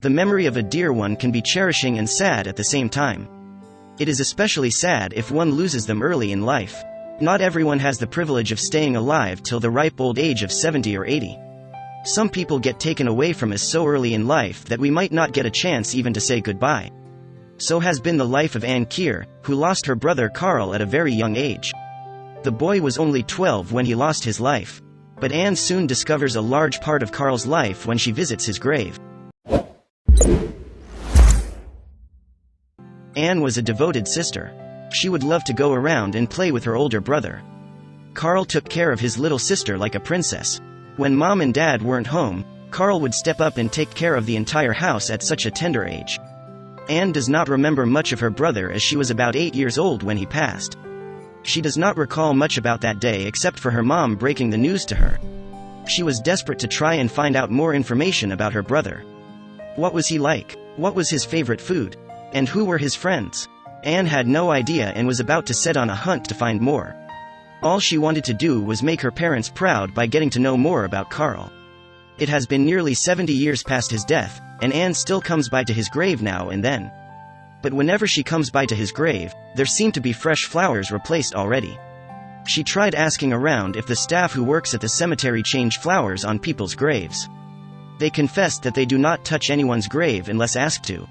The memory of a dear one can be cherishing and sad at the same time. It is especially sad if one loses them early in life. Not everyone has the privilege of staying alive till the ripe old age of 70 or 80. Some people get taken away from us so early in life that we might not get a chance even to say goodbye. So has been the life of Anne Keir, who lost her brother Karl at a very young age. The boy was only 12 when he lost his life. But Anne soon discovers a large part of Karl's life when she visits his grave. Anne was a devoted sister. She would love to go around and play with her older brother. Karl took care of his little sister like a princess. When mom and dad weren't home, Karl would step up and take care of the entire house at such a tender age. Anne does not remember much of her brother as she was about 8 years old when he passed. She does not recall much about that day except for her mom breaking the news to her. She was desperate to try and find out more information about her brother. What was he like? What was his favorite food? And who were his friends? Anne had no idea and was about to set on a hunt to find more. All she wanted to do was make her parents proud by getting to know more about Karl. It has been nearly 70 years past his death, and Anne still comes by to his grave now and then. But whenever she comes by to his grave, there seem to be fresh flowers replaced already. She tried asking around if the staff who works at the cemetery change flowers on people's graves. They confessed that they do not touch anyone's grave unless asked to.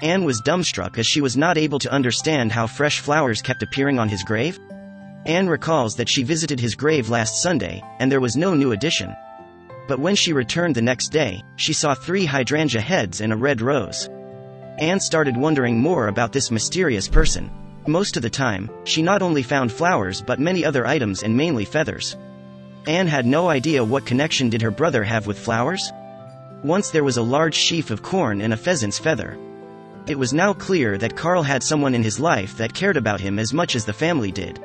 Anne was dumbstruck as she was not able to understand how fresh flowers kept appearing on his grave. Anne recalls that she visited his grave last Sunday, and there was no new addition. But when she returned the next day, she saw 3 hydrangea heads and a red rose. Anne started wondering more about this mysterious person. Most of the time, she not only found flowers but many other items and mainly feathers. Anne had no idea what connection did her brother have with flowers? Once there was a large sheaf of corn and a pheasant's feather. It was now clear that Karl had someone in his life that cared about him as much as the family did.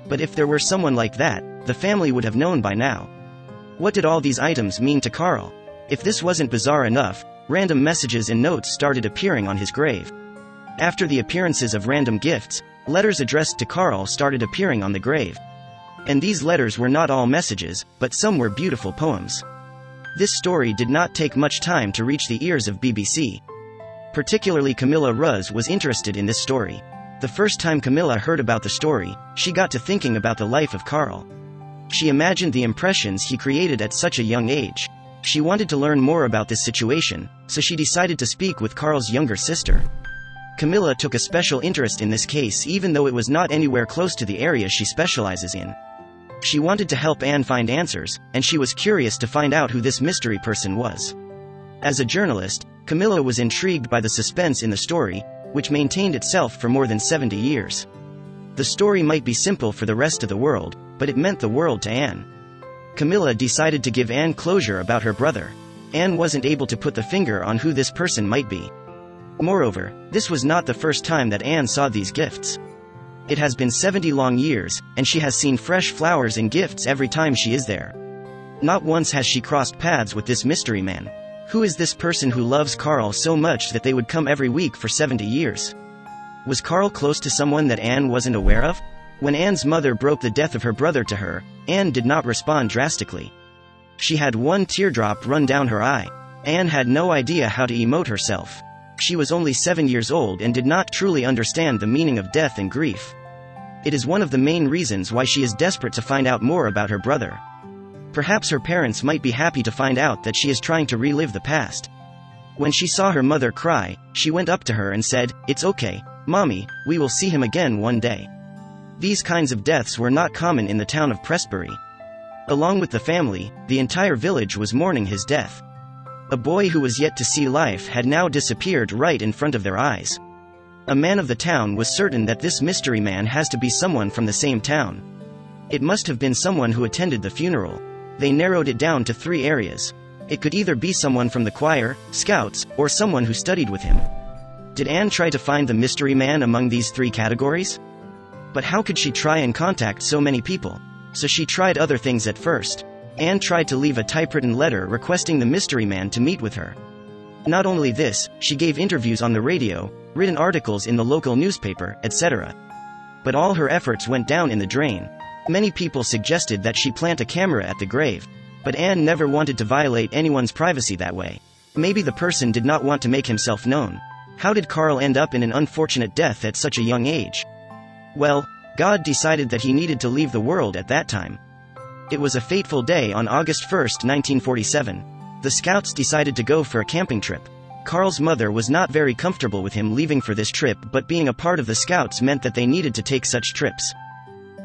But if there were someone like that, the family would have known by now. What did all these items mean to Karl? If this wasn't bizarre enough, random messages and notes started appearing on his grave. After the appearances of random gifts, letters addressed to Karl started appearing on the grave. And these letters were not all messages, but some were beautiful poems. This story did not take much time to reach the ears of BBC. Particularly Camilla Ruz was interested in this story. The first time Camilla heard about the story, she got to thinking about the life of Karl. She imagined the impressions he created at such a young age. She wanted to learn more about this situation, so she decided to speak with Karl's younger sister. Camilla took a special interest in this case even though it was not anywhere close to the area she specializes in. She wanted to help Anne find answers, and she was curious to find out who this mystery person was. As a journalist, Camilla was intrigued by the suspense in the story, which maintained itself for more than 70 years. The story might be simple for the rest of the world, but it meant the world to Anne. Camilla decided to give Anne closure about her brother. Anne wasn't able to put the finger on who this person might be. Moreover, this was not the first time that Anne saw these gifts. It has been 70 long years, and she has seen fresh flowers and gifts every time she is there. Not once has she crossed paths with this mystery man. Who is this person who loves Karl so much that they would come every week for 70 years? Was Karl close to someone that Anne wasn't aware of? When Anne's mother broke the death of her brother to her, Anne did not respond drastically. She had one teardrop run down her eye. Anne had no idea how to emote herself. She was only 7 years old and did not truly understand the meaning of death and grief. It is one of the main reasons why she is desperate to find out more about her brother. Perhaps her parents might be happy to find out that she is trying to relive the past. When she saw her mother cry, she went up to her and said, "It's okay, Mommy, we will see him again one day." These kinds of deaths were not common in the town of Prestbury. Along with the family, the entire village was mourning his death. A boy who was yet to see life had now disappeared right in front of their eyes. A man of the town was certain that this mystery man has to be someone from the same town. It must have been someone who attended the funeral. They narrowed it down to 3 areas. It could either be someone from the choir, scouts, or someone who studied with him. Did Anne try to find the mystery man among these 3 categories? But how could she try and contact so many people? So she tried other things at first. Anne tried to leave a typewritten letter requesting the mystery man to meet with her. Not only this, she gave interviews on the radio, written articles in the local newspaper, etc. But all her efforts went down in the drain. Many people suggested that she plant a camera at the grave, but Anne never wanted to violate anyone's privacy that way. Maybe the person did not want to make himself known. How did Karl end up in an unfortunate death at such a young age? Well, God decided that he needed to leave the world at that time. It was a fateful day on August 1, 1947. The scouts decided to go for a camping trip. Karl's mother was not very comfortable with him leaving for this trip, but being a part of the scouts meant that they needed to take such trips.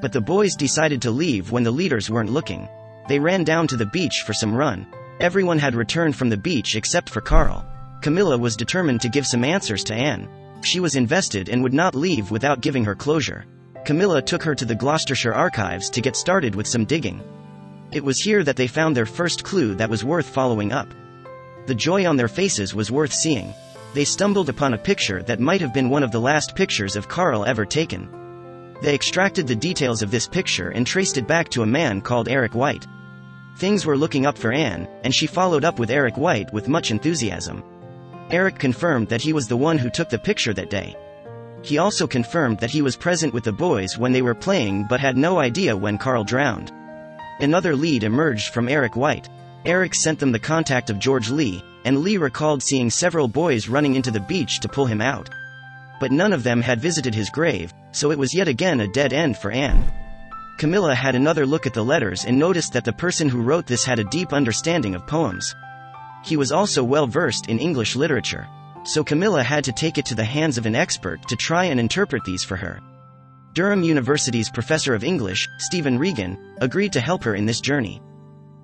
But the boys decided to leave when the leaders weren't looking. They ran down to the beach for some run. Everyone had returned from the beach except for Karl. Camilla was determined to give some answers to Anne. She was invested and would not leave without giving her closure. Camilla took her to the Gloucestershire archives to get started with some digging. It was here that they found their first clue that was worth following up. The joy on their faces was worth seeing. They stumbled upon a picture that might have been one of the last pictures of Karl ever taken. They extracted the details of this picture and traced it back to a man called Eric White. Things were looking up for Anne, and she followed up with Eric White with much enthusiasm. Eric confirmed that he was the one who took the picture that day. He also confirmed that he was present with the boys when they were playing but had no idea when Karl drowned. Another lead emerged from Eric White. Eric sent them the contact of George Lee, and Lee recalled seeing several boys running into the beach to pull him out. But none of them had visited his grave, so it was yet again a dead end for Anne. Camilla had another look at the letters and noticed that the person who wrote this had a deep understanding of poems. He was also well versed in English literature, so Camilla had to take it to the hands of an expert to try and interpret these for her. Durham University's professor of English, Stephen Regan, agreed to help her in this journey.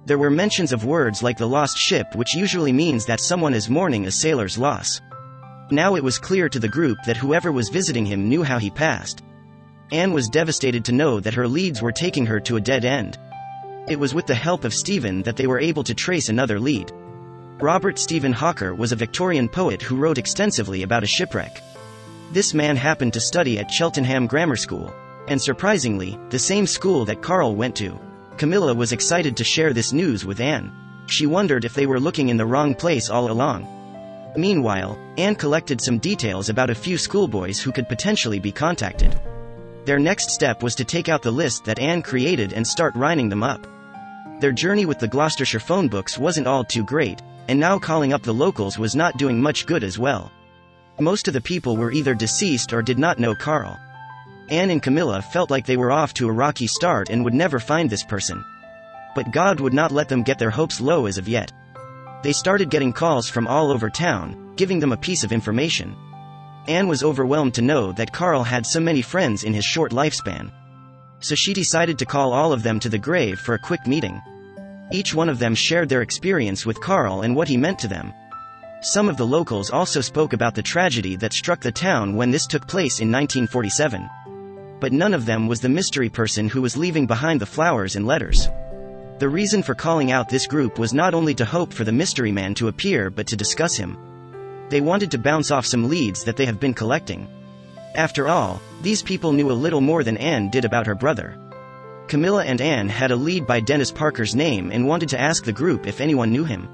There were mentions of words like the lost ship, which usually means that someone is mourning a sailor's loss. Now it was clear to the group that whoever was visiting him knew how he passed. Anne was devastated to know that her leads were taking her to a dead end. It was with the help of Stephen that they were able to trace another lead. Robert Stephen Hawker was a Victorian poet who wrote extensively about a shipwreck. This man happened to study at Cheltenham Grammar School, and surprisingly, the same school that Karl went to. Camilla was excited to share this news with Anne. She wondered if they were looking in the wrong place all along. Meanwhile, Anne collected some details about a few schoolboys who could potentially be contacted. Their next step was to take out the list that Anne created and start writing them up. Their journey with the Gloucestershire phone books wasn't all too great, and now calling up the locals was not doing much good as well. Most of the people were either deceased or did not know Karl. Anne and Camilla felt like they were off to a rocky start and would never find this person. But God would not let them get their hopes low as of yet. They started getting calls from all over town, giving them a piece of information. Anne was overwhelmed to know that Karl had so many friends in his short lifespan. So she decided to call all of them to the grave for a quick meeting. Each one of them shared their experience with Karl and what he meant to them. Some of the locals also spoke about the tragedy that struck the town when this took place in 1947. But none of them was the mystery person who was leaving behind the flowers and letters. The reason for calling out this group was not only to hope for the mystery man to appear but to discuss him. They wanted to bounce off some leads that they have been collecting. After all, these people knew a little more than Anne did about her brother. Camilla and Anne had a lead by Dennis Parker's name and wanted to ask the group if anyone knew him.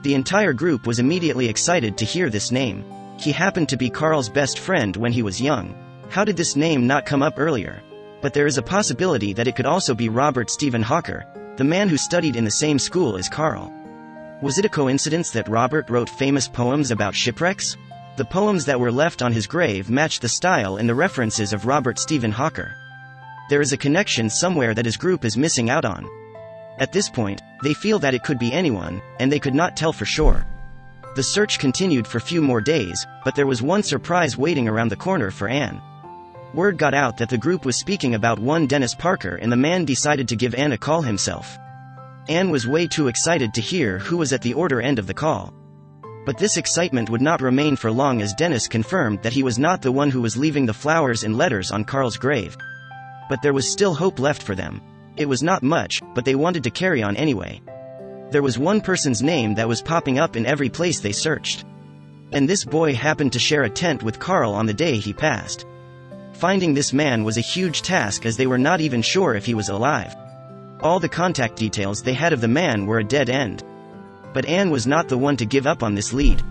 The entire group was immediately excited to hear this name. He happened to be Karl's best friend when he was young. How did this name not come up earlier? But there is a possibility that it could also be Robert Stephen Hawker, the man who studied in the same school as Karl. Was it a coincidence that Robert wrote famous poems about shipwrecks? The poems that were left on his grave matched the style and the references of Robert Stephen Hawker. There is a connection somewhere that his group is missing out on. At this point, they feel that it could be anyone, and they could not tell for sure. The search continued for few more days, but there was one surprise waiting around the corner for Anne. Word got out that the group was speaking about one Dennis Parker, and the man decided to give Anne a call himself. Anne was way too excited to hear who was at the order end of the call. But this excitement would not remain for long, as Dennis confirmed that he was not the one who was leaving the flowers and letters on Karl's grave. But there was still hope left for them. It was not much, but they wanted to carry on anyway. There was one person's name that was popping up in every place they searched. And this boy happened to share a tent with Karl on the day he passed. Finding this man was a huge task, as they were not even sure if he was alive. All the contact details they had of the man were a dead end. But Anne was not the one to give up on this lead.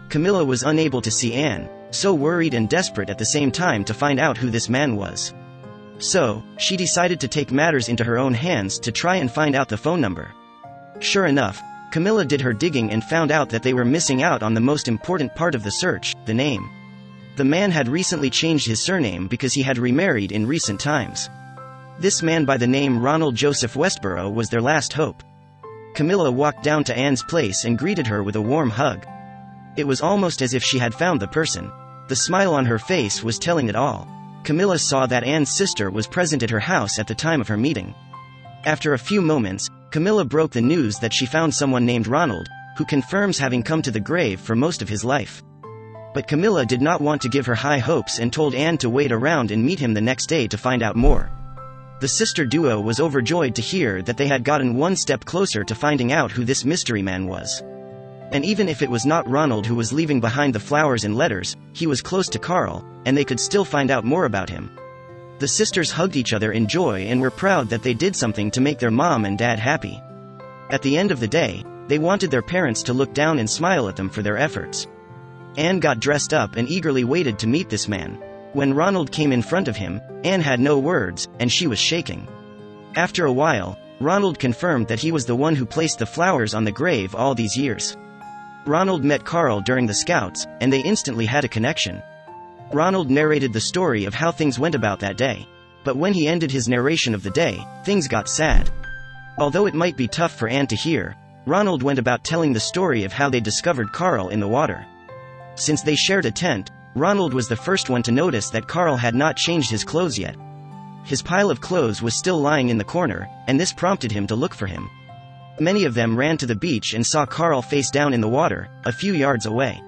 Camilla was unable to see Anne, so worried and desperate at the same time to find out who this man was. So, she decided to take matters into her own hands to try and find out the phone number. Sure enough, Camilla did her digging and found out that they were missing out on the most important part of the search, the name. The man had recently changed his surname because he had remarried in recent times. This man by the name Ronald Joseph Westborough was their last hope. Camilla walked down to Anne's place and greeted her with a warm hug. It was almost as if she had found the person. The smile on her face was telling it all. Camilla saw that Anne's sister was present at her house at the time of her meeting. After a few moments, Camilla broke the news that she found someone named Ronald, who confirms having come to the grave for most of his life. But Camilla did not want to give her high hopes and told Anne to wait around and meet him the next day to find out more. The sister duo was overjoyed to hear that they had gotten one step closer to finding out who this mystery man was. And even if it was not Ronald who was leaving behind the flowers and letters, he was close to Karl, and they could still find out more about him. The sisters hugged each other in joy and were proud that they did something to make their mom and dad happy. At the end of the day, they wanted their parents to look down and smile at them for their efforts. Anne got dressed up and eagerly waited to meet this man. When Ronald came in front of him, Anne had no words, and she was shaking. After a while, Ronald confirmed that he was the one who placed the flowers on the grave all these years. Ronald met Karl during the Scouts, and they instantly had a connection. Ronald narrated the story of how things went about that day. But when he ended his narration of the day, things got sad. Although it might be tough for Anne to hear, Ronald went about telling the story of how they discovered Karl in the water. Since they shared a tent, Ronald was the first one to notice that Karl had not changed his clothes yet. His pile of clothes was still lying in the corner, and this prompted him to look for him. Many of them ran to the beach and saw Karl face down in the water, a few yards away.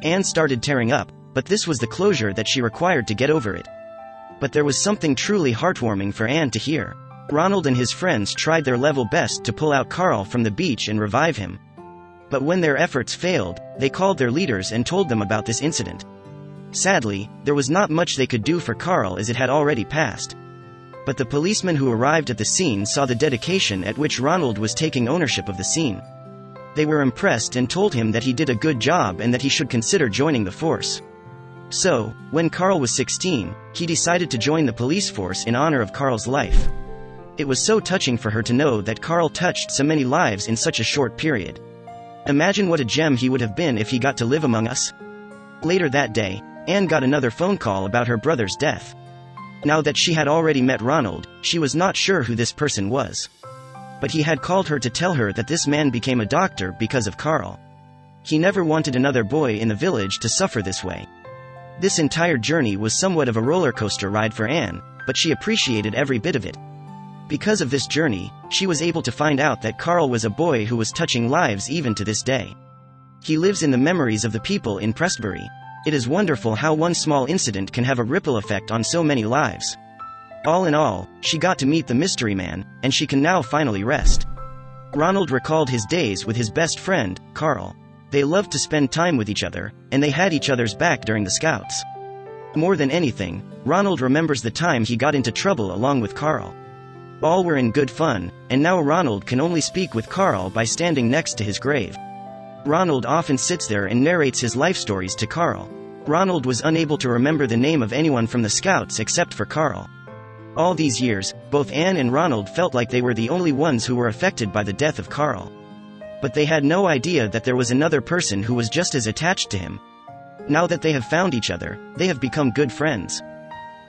Anne started tearing up, but this was the closure that she required to get over it. But there was something truly heartwarming for Anne to hear. Ronald and his friends tried their level best to pull out Karl from the beach and revive him. But when their efforts failed, they called their leaders and told them about this incident. Sadly, there was not much they could do for Karl as it had already passed. But the policeman who arrived at the scene saw the dedication at which Ronald was taking ownership of the scene. They were impressed and told him that he did a good job and that he should consider joining the force. So, when Karl was 16, he decided to join the police force in honor of Karl's life. It was so touching for her to know that Karl touched so many lives in such a short period. Imagine what a gem he would have been if he got to live among us. Later that day, Anne got another phone call about her brother's death. Now that she had already met Ronald, she was not sure who this person was. But he had called her to tell her that this man became a doctor because of Karl. He never wanted another boy in the village to suffer this way. This entire journey was somewhat of a roller coaster ride for Anne, but she appreciated every bit of it. Because of this journey, she was able to find out that Karl was a boy who was touching lives even to this day. He lives in the memories of the people in Prestbury. It is wonderful how one small incident can have a ripple effect on so many lives. All in all, she got to meet the mystery man, and she can now finally rest. Ronald recalled his days with his best friend, Karl. They loved to spend time with each other, and they had each other's back during the Scouts. More than anything, Ronald remembers the time he got into trouble along with Karl. All were in good fun, and now Ronald can only speak with Karl by standing next to his grave. Ronald often sits there and narrates his life stories to Karl. Ronald was unable to remember the name of anyone from the Scouts except for Karl. All these years, both Anne and Ronald felt like they were the only ones who were affected by the death of Karl. But they had no idea that there was another person who was just as attached to him. Now that they have found each other, they have become good friends.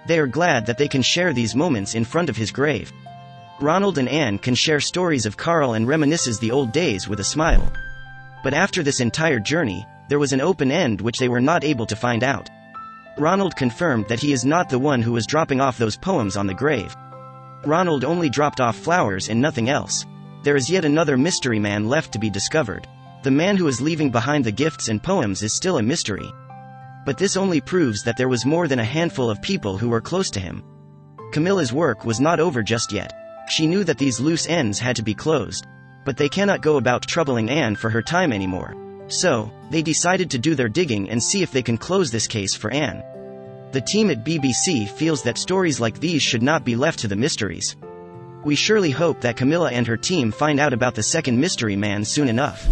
They are glad that they can share these moments in front of his grave. Ronald and Anne can share stories of Karl and reminisces the old days with a smile. But after this entire journey, there was an open end which they were not able to find out. Ronald confirmed that he is not the one who was dropping off those poems on the grave. Ronald only dropped off flowers and nothing else. There is yet another mystery man left to be discovered. The man who is leaving behind the gifts and poems is still a mystery. But this only proves that there was more than a handful of people who were close to him. Camilla's work was not over just yet. She knew that these loose ends had to be closed. But they cannot go about troubling Anne for her time anymore. So, they decided to do their digging and see if they can close this case for Anne. The team at BBC feels that stories like these should not be left to the mysteries. We surely hope that Camilla and her team find out about the second mystery man soon enough.